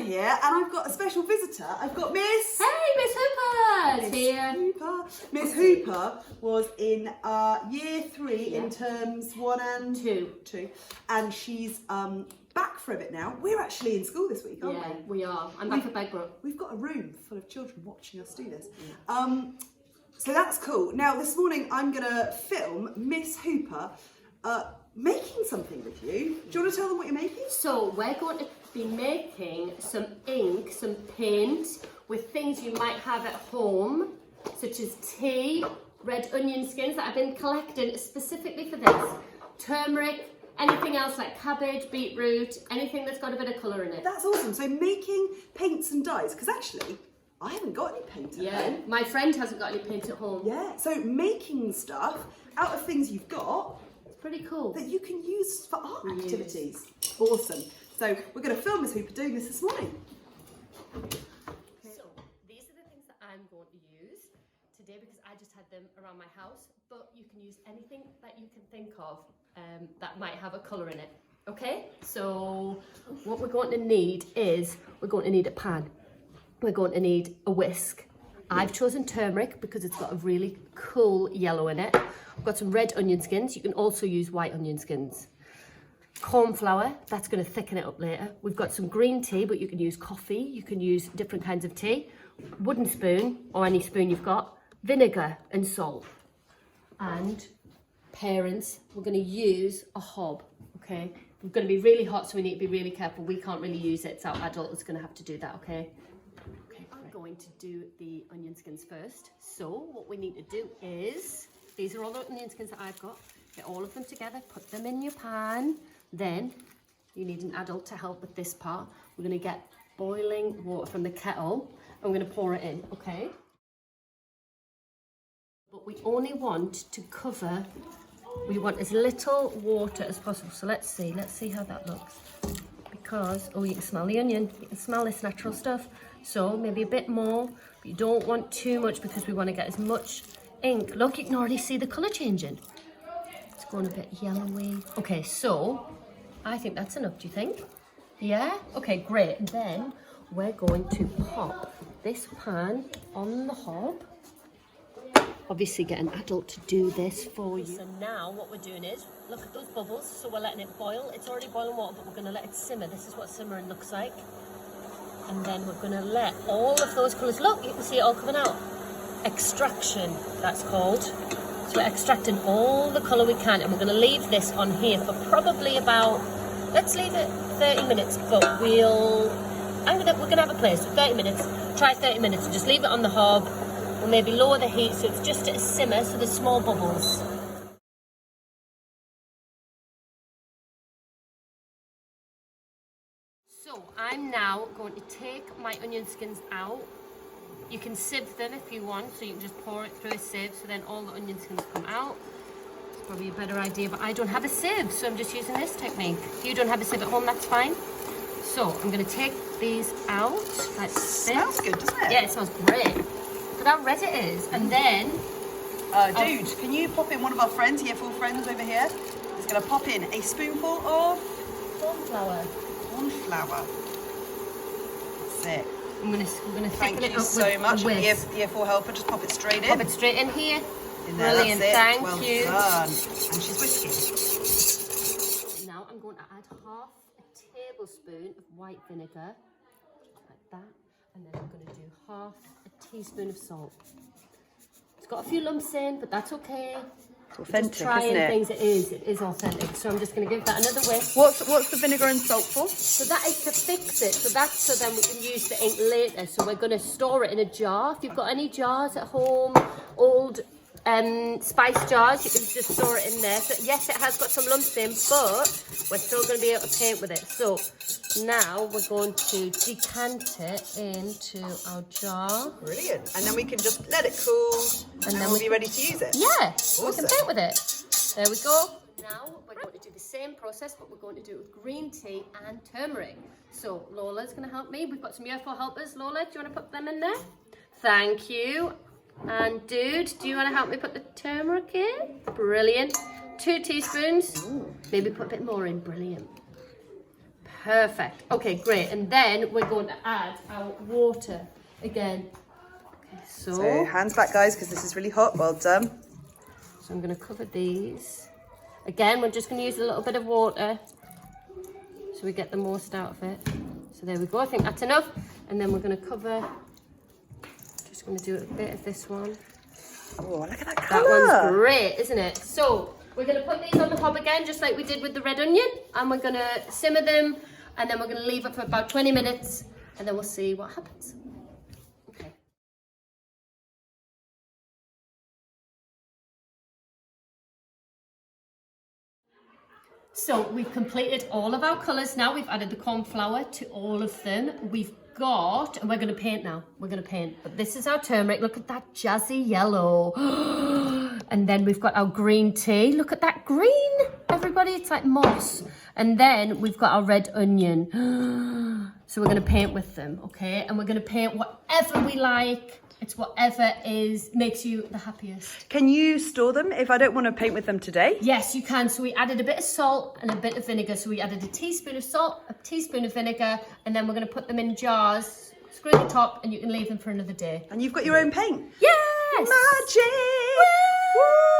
here, and I've got a special visitor. I've got Miss... Hey, Miss Hooper! Here. Hooper. Miss Hooper was in year 3 in terms 1 and 2. And she's back for a bit now. We're actually in school this week, aren't we? Yeah, we are. I'm back at Begbrook. We've got a room full of children watching us do this. So that's cool. Now, this morning I'm going to film Miss Hooper making something with you. Do you want to tell them what you're making? So we're going to be making some ink, some paint with things you might have at home, such as tea, red onion skins that I've been collecting specifically for this, turmeric, anything else like cabbage, beetroot, anything that's got a bit of colour in it. That's awesome. So making paints and dyes, because actually I haven't got any paint at home. My friend hasn't got any paint at home. Yeah, so making stuff out of things you've got Pretty cool. that you can use for art activities. Awesome. So we're going to film Miss Hooper doing this morning. So these are the things that I'm going to use today because I just had them around my house, but you can use anything that you can think of that might have a colour in it. Okay, so what we're going to need is, we're going to need a pan. We're going to need a whisk. I've chosen turmeric because it's got a really cool yellow in it. I've got some red onion skins. You can also use white onion skins. Corn flour, that's going to thicken it up later. We've got some green tea, but you can use coffee. You can use different kinds of tea. Wooden spoon, or any spoon you've got. Vinegar and salt. And parents, we're going to use a hob, okay? We're going to be really hot, so we need to be really careful. We can't really use it. It's our adult that's going to have to do that, okay? I'm going to do the onion skins first. So what we need to do is, these are all the onion skins that I've got. Get all of them together, put them in your pan. Then you need an adult to help with this part. We're going to get boiling water from the kettle and we're going to pour it in, okay? But we only want to cover, we want as little water as possible. So let's see how that looks. Because, oh, you can smell the onion, you can smell this natural stuff. So maybe a bit more, but you don't want too much because we want to get as much ink. Look, you can already see the colour changing. It's going a bit yellowy. Okay, so I think that's enough, do you think? Yeah? Okay, great. And then we're going to pop this pan on the hob. Obviously get an adult to do this for you. So now what we're doing is, look at those bubbles. So we're letting it boil. It's already boiling water, but we're going to let it simmer. This is what simmering looks like. And then we're going to let all of those colours, look, you can see it all coming out. Extraction, that's called. So we're extracting all the colour we can, and we're going to leave this on here for probably about, let's leave it 30 minutes, but we're going to have a place for 30 minutes. Try 30 minutes and just leave it on the hob. We'll maybe lower the heat so it's just at a simmer, so there's small bubbles. So I'm now going to take my onion skins out. You can sieve them if you want, so you can just pour it through a sieve, so then all the onion skins come out. It's probably a better idea, but I don't have a sieve, so I'm just using this technique. If you don't have a sieve at home, that's fine. So I'm going to take these out. Like this. Smells good, doesn't it? Yeah, it smells great. Look how red it is. And then... Dude, can you pop in one of our friends, year 4 friends over here? Is going to pop in a spoonful of... corn flour. Corn flour. That's it. We're gonna Thank thicken it you up so with much. a whisk. Year 4 helper, just pop it straight in. Pop it straight in here. In there, Brilliant, that's it. thank Well you. done. And she's whisking. Now I'm going to add half a tablespoon of white vinegar, like that, and then I'm going to do half a teaspoon of salt. It's got a few lumps in, but that's okay. It's authentic, just trying isn't it? things, it is authentic. So I'm just going to give that another whisk. What's the vinegar and salt for? So that is to fix it. So that's so then we can use the ink later. So we're going to store it in a jar. If you've got any jars at home, old spice jars, you can just store it in there. So yes, it has got some lumps in, but we're still going to be able to paint with it. So now we're going to decant it into our jar. Brilliant. And then we can just let it cool, and then we'll be ready to use it. Yeah, awesome. we can paint with it. There we go. Now we're going to do the same process, but we're going to do it with green tea and turmeric. So Lola's going to help me. We've got some year 4 helpers. Lola, do you want to put them in there? Thank you. And Dude, do you want to help me put the turmeric in? Brilliant. 2 teaspoons. Maybe put a bit more in. Brilliant. Perfect. Okay, great. And then we're going to add our water again. Okay, So hands back, guys, because this is really hot. Well done. So I'm going to cover these. Again, we're just going to use a little bit of water so we get the most out of it. So there we go. I think that's enough. And then we're going to cover. Just going to do a bit of this one. Oh, look at that That colour. one's great, isn't it? So we're going to put these on the hob again, just like we did with the red onion. And we're going to simmer them. And then we're going to leave it for about 20 minutes. And then we'll see what happens. Okay. So we've completed all of our colours now. We've added the corn flour to all of them. We've got, and we're going to paint now. We're going to paint. But this is our turmeric. Look at that jazzy yellow. And then we've got our green tea. Look at that green, everybody. It's like moss. And then we've got our red onion. So we're going to paint with them, okay? And we're going to paint whatever we like. It's whatever makes you the happiest. Can you store them if I don't want to paint with them today? Yes, you can. So we added a bit of salt and a bit of vinegar. So we added a teaspoon of salt, a teaspoon of vinegar, and then we're going to put them in jars, screw the top, and you can leave them for another day. And you've got your own paint? Yes! Magic! Woo!